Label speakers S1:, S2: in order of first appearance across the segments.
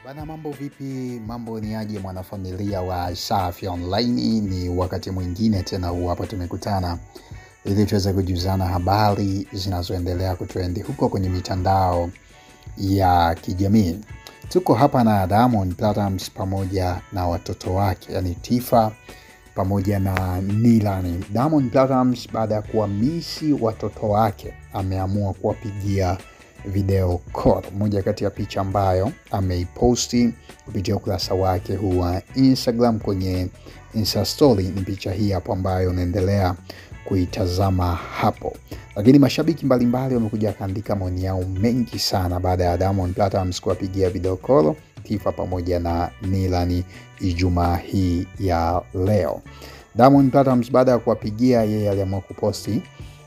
S1: Bana, mambo vipi? Mambo ni aje mwanafamilia wa Safi Online? Ni wakati mwingine tena huu hapa tumekutana ili tuweze kujuzana habari zinazoendelea kutrendi huko kwenye mitandao ya kijamii. Tuko hapa na Diamond Platnumz pamoja na watoto wake, yani Tifa pamoja na Nilani. Diamond Platnumz baada ya kuwamisi watoto wake ameamua kuwapigia video call. Moja kati ya picha ambayo ameiposti kupitia ukurasa wake huu wa Instagram kwenye Insta story ni picha hii hapo ambayo unaendelea kuitazama hapo. Lakini mashabiki mbalimbali wamekuja kaandika maoni yao mengi sana baada ya Diamond Platnumz kuwapigia video call Tifa pamoja na Nilani Ijumaa hii ya leo. Diamond Platnumz baada ya kuwapigia, yeye aliamua kuposti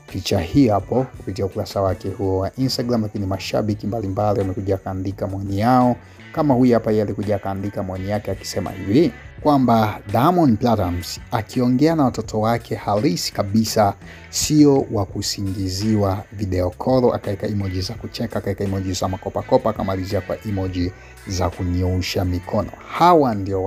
S1: picha hii hapo kupitia ukurasa wake huo wa Instagram. Lakini mashabiki mbalimbali wamekuja kaandika maoni yao, kama huyu hapa. Yeye alikuja kaandika maoni yake akisema hivi kwamba Diamond Platnumz akiongea na watoto wake halisi kabisa, sio wa kusingiziwa video call. Akaeka emoji za kucheka, akaeka emoji za makopa, akamalizia kwa emoji za kunyoosha mikono. Hawa ndio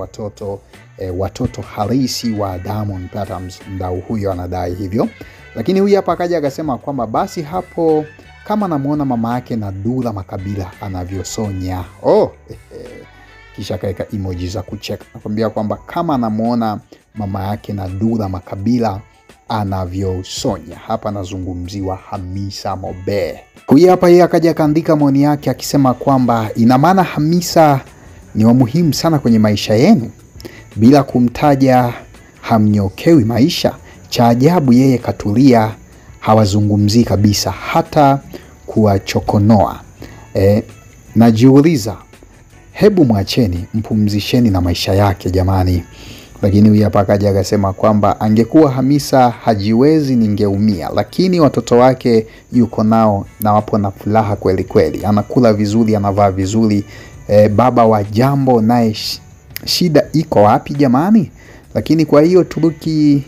S1: watoto halisi wa Diamond Platnumz, mdau huyo anadai hivyo. Lakini huyu hapa akaja akasema kwamba basi hapo kama namuona mama yake na Dula Makabila anavyosonya. Kisha kaeka emoji za kucheka. Nakwambia kwamba kama namuona mama yake na Dula Makabila anavyosonya. Hapa nazungumziwa Hamisa Mobe. Huyu hapa yeye akaja kaandika maoni yake akisema kwamba ina maana Hamisa ni wa muhimu sana kwenye maisha yenu, bila kumtaja hamnyokewi maisha. Cha ajabu yeye katulia, hawazungumzi kabisa hata kuwachokonoa. Najiuliza, hebu mwacheni, mpumzisheni na maisha yake jamani. Lakini huyu hapa akaja akasema kwamba angekuwa Hamisa hajiwezi ningeumia, lakini watoto wake yuko nao na wapo na furaha kweli kweli. Anakula vizuri, anavaa vizuri. Baba wa Jambo naye shida iko wapi jamani? Lakini kwa hiyo Turuki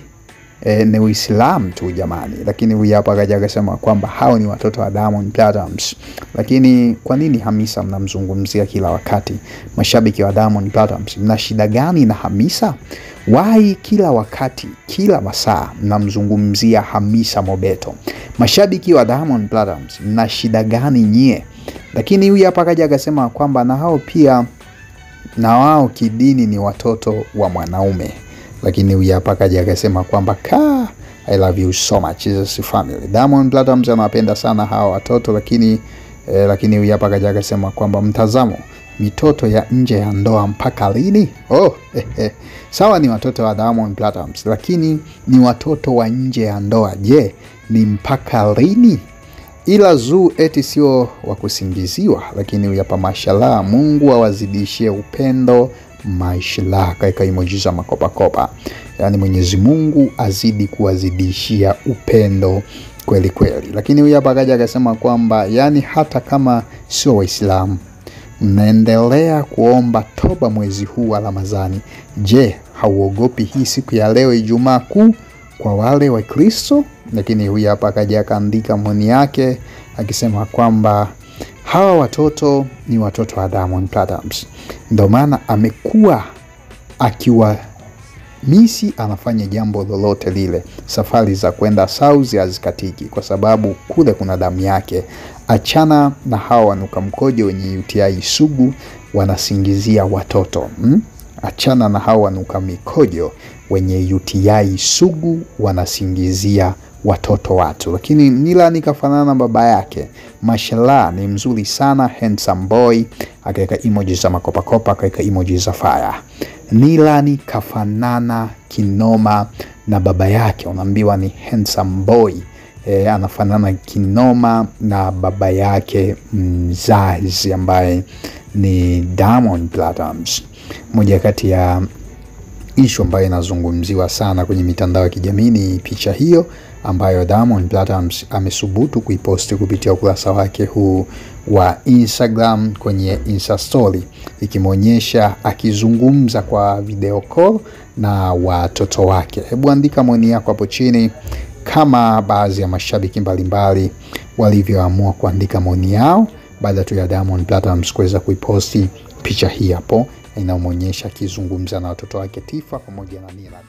S1: ni Uislamu tu jamani. Lakini huyu hapa akaja akasema kwamba hao ni watoto wa Diamond Platnumz. Lakini kwa nini Hamisa mnamzungumzia kila wakati? Mashabiki wa Diamond Platnumz, mna shida gani na Hamisa? Why kila wakati, kila masaa mnamzungumzia Hamisa Mobeto? Mashabiki wa Diamond Platnumz, mna shida gani nyie? Lakini huyu hapa akaja akasema kwamba na hao pia, na wao kidini ni watoto wa mwanaume. Lakini huyu hapa akaja akasema kwamba I love you so much Jesus family. Diamond Platnumz anapenda sana hawa watoto. Lakini huyu hapa akaja akasema kwamba mtazamo, mitoto ya nje ya ndoa mpaka lini? Sawa, ni watoto wa Diamond Platnumz, lakini ni watoto wa nje ya ndoa. Je, ni mpaka lini? Ila Zuu eti sio wa kusingiziwa. Lakini huyu hapa mashallah, Mungu awazidishie upendo, mashallah, kaika emoji za makopa. Yani Mwenyezi Mungu azidi kuwazidishia upendo kweli kweli. Lakini huyu hapa akaja akasema kwamba yani hata kama sio Waislamu mnaendelea kuomba toba mwezi huu wa Ramadhani, je, hauogopi hii siku ya leo Ijumaa Kuu kwa wale wa Kristo? Lakini huyu hapa akaja akaandika maoni yake akisema kwamba hawa watoto ni watoto wa Diamond Platnumz, ndio maana amekuwa akiwa misi anafanya jambo lolote lile. Safari za kwenda Saudi hazikatiki kwa sababu kule kuna damu yake. Achana na hawa wanuka mkojo wenye UTI sugu wanasingizia watoto. Achana na hawa wanuka mikojo wenye UTI sugu wanasingizia watoto watu. Lakini Nilani kafanana na baba yake, mashallah, ni mzuri sana, handsome boy. Akaeka emoji za makopa, akaeka emoji za fire. Nilani kafanana kinoma na baba yake, unaambiwa ni handsome boy. Anafanana kinoma na baba yake mzazi ambaye ni Diamond Platnumz. Moja kati ya issue ambayo inazungumziwa sana kwenye mitandao ya kijamii ni picha hiyo ambayo Diamond Platnumz amesubutu kuiposti kupitia ukurasa wake huu wa Instagram kwenye Insta story, ikimwonyesha akizungumza kwa video call na watoto wake. Hebu andika maoni yako hapo chini kama baadhi ya mashabiki mbalimbali walivyoamua kuandika maoni yao baada tu ya Diamond Platnumz kuweza kuiposti picha hii hapo inamwonyesha akizungumza na watoto wake Tifa pamoja na Millard.